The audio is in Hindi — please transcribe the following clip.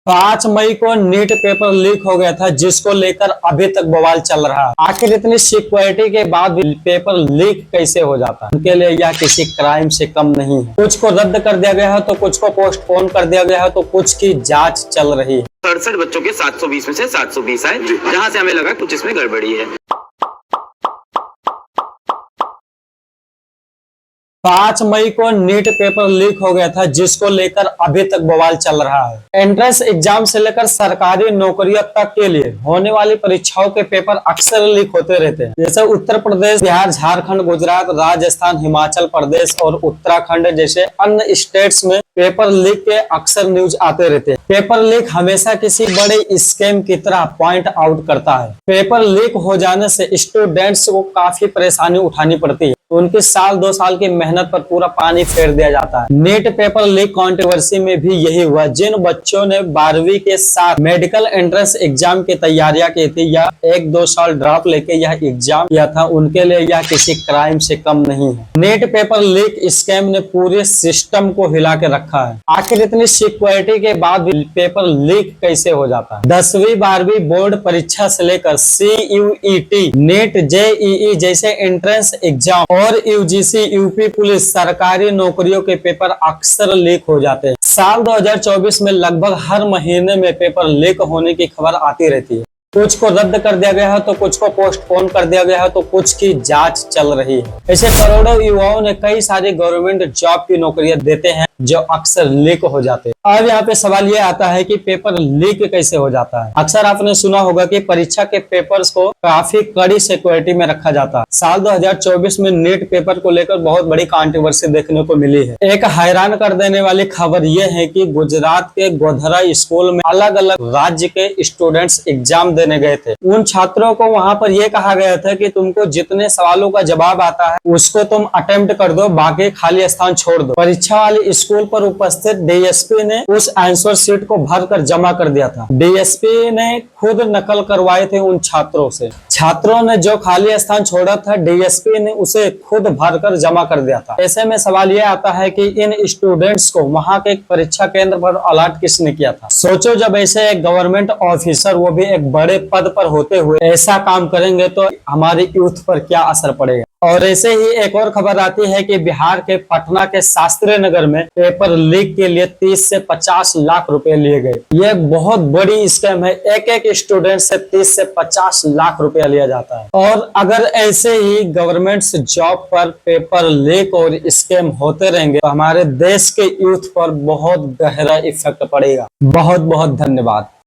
5 मई को नीट पेपर लीक हो गया था, जिसको लेकर अभी तक बवाल चल रहा है। आखिर इतनी सिक्योरिटी के बाद भी पेपर लीक कैसे हो जाता है? उनके लिए यह किसी क्राइम से कम नहीं है। कुछ को रद्द कर दिया गया है तो कुछ को पोस्टपोन कर दिया गया है तो कुछ की जांच चल रही है। 67 बच्चों के 720 में से 720 आए, जहां से हमें लगा कुछ इसमें गड़बड़ी है। 5 मई को नीट पेपर लीक हो गया था, जिसको लेकर अभी तक बवाल चल रहा है। एंट्रेंस एग्जाम से लेकर सरकारी नौकरियों तक के लिए होने वाली परीक्षाओं के पेपर अक्सर लीक होते रहते हैं। जैसे उत्तर प्रदेश, बिहार, झारखंड, गुजरात, राजस्थान, हिमाचल प्रदेश और उत्तराखंड जैसे अन्य स्टेट्स में पेपर लीक के अक्सर न्यूज आते रहते हैं। पेपर लीक हमेशा किसी बड़े स्कैम की तरह पॉइंट आउट करता है। पेपर लीक हो जाने से स्टूडेंट्स को काफी परेशानी उठानी पड़ती है। उनकी साल 2 साल की मेहनत पर पूरा पानी फेर दिया जाता है। नीट पेपर लीक कंट्रोवर्सी में भी यही हुआ। जिन बच्चों ने 12वीं के साथ मेडिकल एंट्रेंस एग्जाम की तैयारियां की थी या 1-2 साल ड्रॉप लेके यह एग्जाम किया था, उनके लिए यह किसी क्राइम से कम नहीं है। नीट पेपर लीक स्कैम ने पूरे सिस्टम को हिला के रखा है। आखिर इतनी सिक्योरिटी के बाद भी पेपर लीक कैसे हो जाता है? 10वीं 12वीं बोर्ड परीक्षा से लेकर CUET, नीट, JEE जैसे एंट्रेंस एग्जाम और UGC, यूपी पुलिस, सरकारी नौकरियों के पेपर अक्सर लीक हो जाते हैं। साल 2024 में लगभग हर महीने में पेपर लीक होने की खबर आती रहती है। कुछ को रद्द कर दिया गया है तो कुछ को पोस्टपोन कर दिया गया है तो कुछ की जांच चल रही है। ऐसे करोड़ों युवाओं ने कई सारी गवर्नमेंट जॉब की नौकरियां देते हैं जो अक्सर लीक हो जाते हैं। अब यहाँ पे सवाल ये आता है कि पेपर लीक कैसे हो जाता है? अक्सर आपने सुना होगा कि परीक्षा के पेपर्स को काफी कड़ी सिक्योरिटी में रखा जाता है। साल 2024 में नीट पेपर को लेकर बहुत बड़ी कंट्रोवर्सी देखने को मिली है। एक हैरान कर देने वाली खबर यह है कि गुजरात के गोधरा स्कूल में अलग अलग राज्य के स्टूडेंट्स एग्जाम देने गए थे। उन छात्रों को वहां पर यह कहा गया था कि तुमको जितने सवालों का जवाब आता है उसको तुम अटेम्प्ट कर दो, बाकी खाली स्थान छोड़ दो। परीक्षा वाली स्कूल पर उपस्थित DSP ने उस आंसर शीट को भरकर जमा कर दिया था। DSP ने खुद नकल करवाए थे उन छात्रों से। छात्रों ने जो खाली स्थान छोड़ा था, DSP ने उसे खुद भरकर जमा कर दिया था। ऐसे में सवाल यह आता है कि इन स्टूडेंट्स को वहां के परीक्षा केंद्र पर अलॉट किसने किया था? सोचो, जब ऐसे एक गवर्नमेंट ऑफिसर, वो भी एक बड़े पद पर होते हुए, ऐसा काम करेंगे तो हमारे यूथ पर क्या असर पड़ेगा। और ऐसे ही एक और खबर आती है कि बिहार के पटना के शास्त्री नगर में पेपर लीक के लिए 30 से 50 लाख रुपए लिए गए। ये बहुत बड़ी स्कैम है। एक स्टूडेंट से 30 से 50 लाख रुपया लिया जाता है। और अगर ऐसे ही गवर्नमेंट जॉब पर पेपर लीक और स्कैम होते रहेंगे तो हमारे देश के यूथ पर बहुत गहरा इफेक्ट पड़ेगा। बहुत बहुत धन्यवाद।